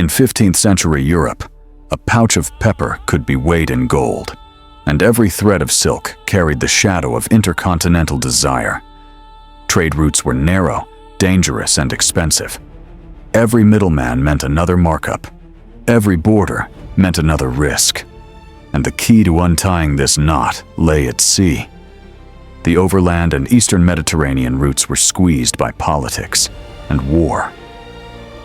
15th century Europe, a pouch of pepper could be weighed in gold, and every thread of silk carried the shadow of intercontinental desire. Trade routes were narrow, dangerous, and expensive. Every middleman meant another markup. Every border meant another risk. And the key to untying this knot lay at sea. The overland and eastern Mediterranean routes were squeezed by politics and war.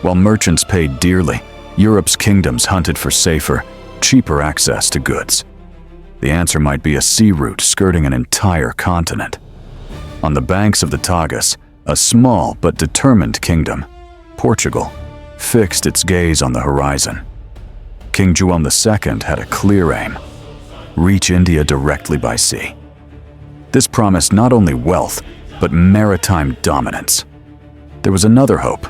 While merchants paid dearly, Europe's kingdoms hunted for safer, cheaper access to goods. The answer might be a sea route skirting an entire continent. On the banks of the Tagus, a small but determined kingdom, Portugal, fixed its gaze on the horizon. King Juan II had a clear aim: reach India directly by sea. This promised not only wealth, but maritime dominance. There was another hope: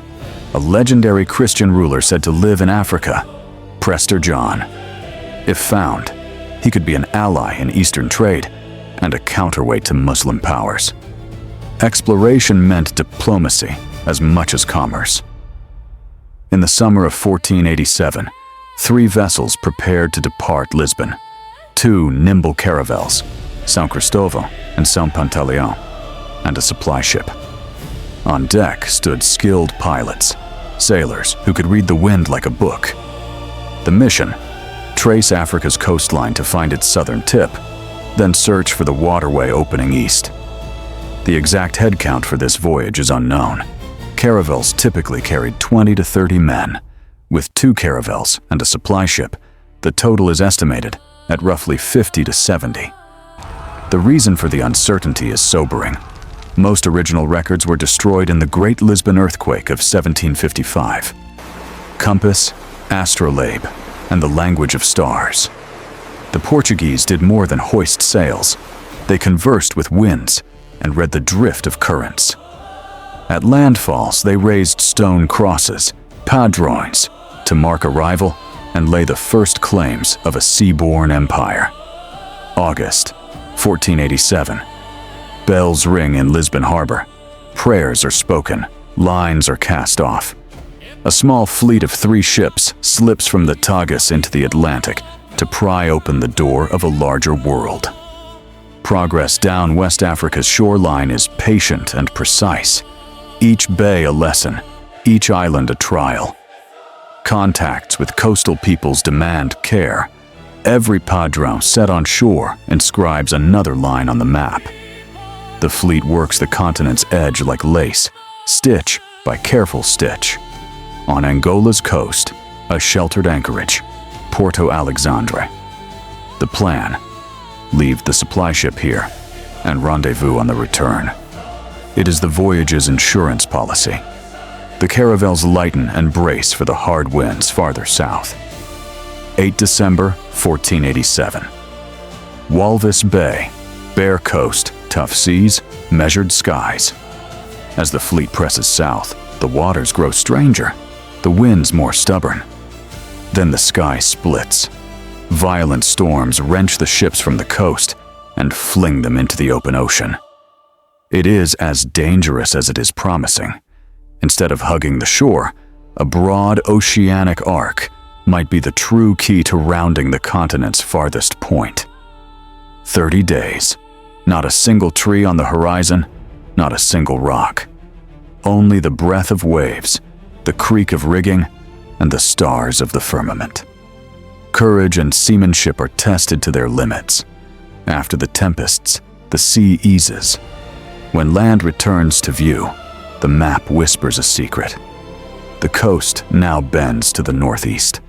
a legendary Christian ruler said to live in Africa, Prester John. If found, he could be an ally in Eastern trade and a counterweight to Muslim powers. Exploration meant diplomacy as much as commerce. In the summer of 1487, 3 vessels prepared to depart Lisbon: 2 nimble caravels, São Cristóvão and São Pantaleão, and a supply ship. On deck stood skilled pilots, sailors who could read the wind like a book. The mission: trace Africa's coastline to find its southern tip, then search for the waterway opening east. The exact head count for this voyage is unknown. Caravels typically carried 20 to 30 men. With 2 caravels and a supply ship, the total is estimated at roughly 50 to 70. The reason for the uncertainty is sobering. Most original records were destroyed in the Great Lisbon Earthquake of 1755. Compass, astrolabe, and the language of stars. The Portuguese did more than hoist sails. They conversed with winds and read the drift of currents. At landfalls, they raised stone crosses, padrões, to mark arrival and lay the first claims of a seaborne empire. August 1487. Bells ring in Lisbon harbor. Prayers are spoken. Lines are cast off. A small fleet of 3 ships slips from the Tagus into the Atlantic to pry open the door of a larger world. Progress down West Africa's shoreline is patient and precise. Each bay a lesson, each island a trial. Contacts with coastal peoples demand care. Every padrão set on shore inscribes another line on the map. The fleet works the continent's edge like lace, stitch by careful stitch. On Angola's coast, a sheltered anchorage, Porto Alexandre. The plan: leave the supply ship here and rendezvous on the return. It is the voyage's insurance policy. The caravels lighten and brace for the hard winds farther south. 8 December 1487. Walvis Bay, bare coast, tough seas, measured skies. As the fleet presses south, the waters grow stranger, the winds more stubborn. Then the sky splits. Violent storms wrench the ships from the coast and fling them into the open ocean. It is as dangerous as it is promising. Instead of hugging the shore, a broad oceanic arc might be the true key to rounding the continent's farthest point. 30 days. Not a single tree on the horizon, not a single rock. Only the breath of waves, the creak of rigging, and the stars of the firmament. Courage and seamanship are tested to their limits. After the tempests, the sea eases. When land returns to view, the map whispers a secret. The coast now bends to the northeast.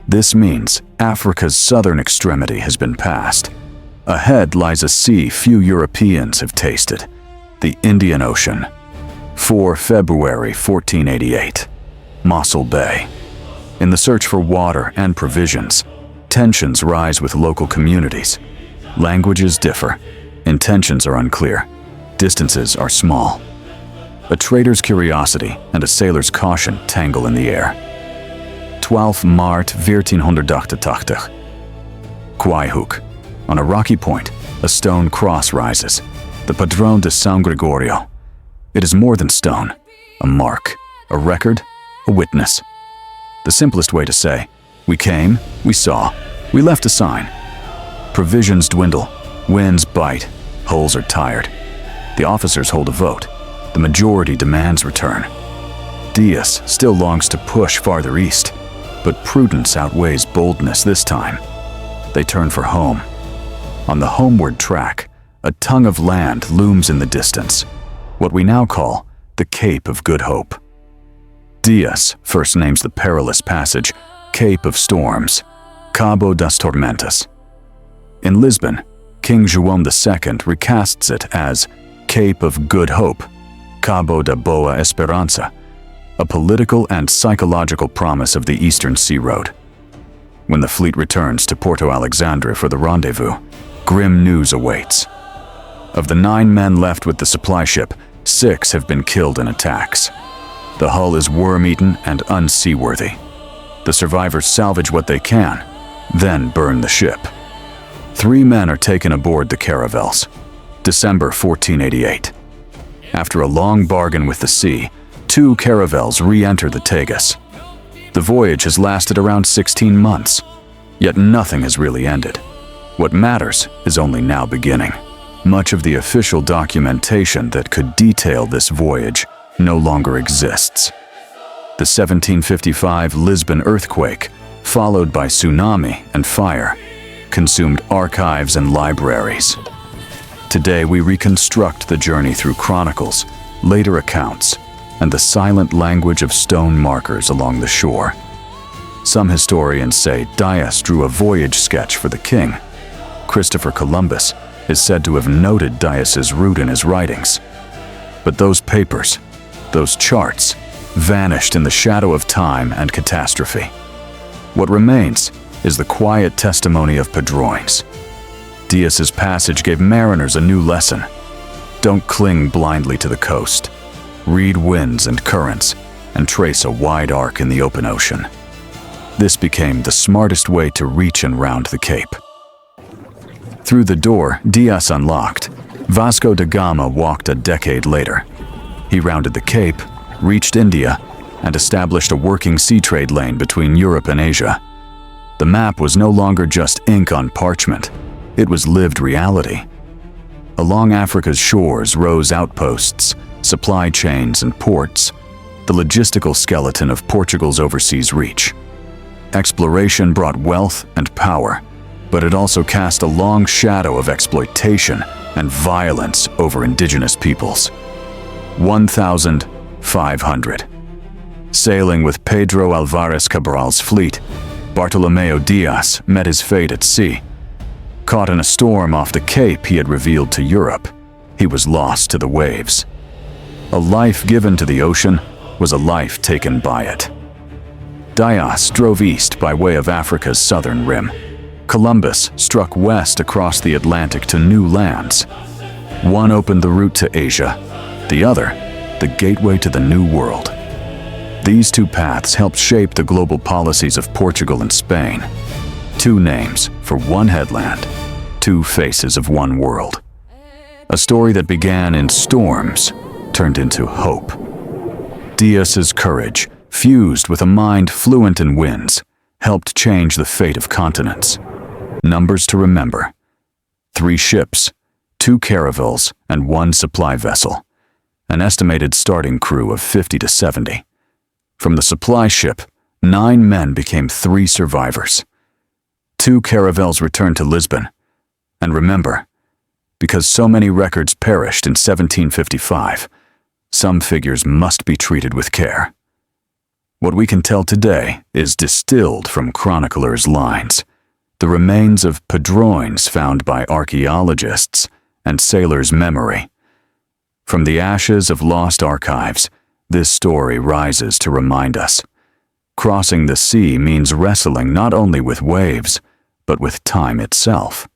This means Africa's southern extremity has been passed. Ahead lies a sea few Europeans have tasted, the Indian Ocean. 4 February 1488. Mossel Bay. In the search for water and provisions, tensions rise with local communities. Languages differ, intentions are unclear, distances are small. A trader's curiosity and a sailor's caution tangle in the air. 12 Maart 1488. Quaihook. On a rocky point, a stone cross rises, the Padrão de São Gregorio. It is more than stone, a mark, a record, a witness. The simplest way to say, we came, we saw, we left a sign. Provisions dwindle, winds bite, hulls are tired. The officers hold a vote. The majority demands return. Dias still longs to push farther east, but prudence outweighs boldness this time. They turn for home. On the homeward track, a tongue of land looms in the distance, what we now call the Cape of Good Hope. Dias first names the perilous passage Cape of Storms, Cabo das Tormentas. In Lisbon, King João II recasts it as Cape of Good Hope, Cabo da Boa Esperança, a political and psychological promise of the Eastern Sea Road. When the fleet returns to Porto Alexandre for the rendezvous, grim news awaits. Of the 9 men left with the supply ship, 6 have been killed in attacks. The hull is worm-eaten and unseaworthy. The survivors salvage what they can, then burn the ship. 3 men are taken aboard the caravels. December 1488. After a long bargain with the sea, 2 caravels re-enter the Tagus. The voyage has lasted around 16 months, yet nothing has really ended. What matters is only now beginning. Much of the official documentation that could detail this voyage no longer exists. The 1755 Lisbon earthquake, followed by tsunami and fire, consumed archives and libraries. Today we reconstruct the journey through chronicles, later accounts, and the silent language of stone markers along the shore. Some historians say Dias drew a voyage sketch for the king. Christopher Columbus is said to have noted Dias's route in his writings. But those papers, those charts, vanished in the shadow of time and catastrophe. What remains is the quiet testimony of Padrões. Dias's passage gave mariners a new lesson. Don't cling blindly to the coast. Read winds and currents, and trace a wide arc in the open ocean. This became the smartest way to reach and round the Cape. Through the door Dias unlocked, Vasco da Gama walked a decade later. He rounded the Cape, reached India, and established a working sea trade lane between Europe and Asia. The map was no longer just ink on parchment. It was lived reality. Along Africa's shores rose outposts, supply chains, and ports, the logistical skeleton of Portugal's overseas reach. Exploration brought wealth and power, but it also cast a long shadow of exploitation and violence over indigenous peoples. 1,500. Sailing with Pedro Alvarez Cabral's fleet, Bartolomeu Dias met his fate at sea. Caught in a storm off the Cape he had revealed to Europe, he was lost to the waves. A life given to the ocean was a life taken by it. Dias drove east by way of Africa's southern rim. Columbus struck west across the Atlantic to new lands. One opened the route to Asia, the other, the gateway to the New World. These 2 paths helped shape the global policies of Portugal and Spain. 2 names for one headland, 2 faces of one world. A story that began in storms turned into hope. Dias's courage, fused with a mind fluent in winds, helped change the fate of continents. Numbers to remember: 3 ships, 2 caravels, and 1 supply vessel. An estimated starting crew of 50 to 70. From the supply ship, 9 men became 3 survivors. 2 caravels returned to Lisbon. And remember, because so many records perished in 1755, some figures must be treated with care. What we can tell today is distilled from chroniclers' lines, the remains of Padrões found by archaeologists, and sailors' memory. From the ashes of lost archives, this story rises to remind us. Crossing the sea means wrestling not only with waves, but with time itself.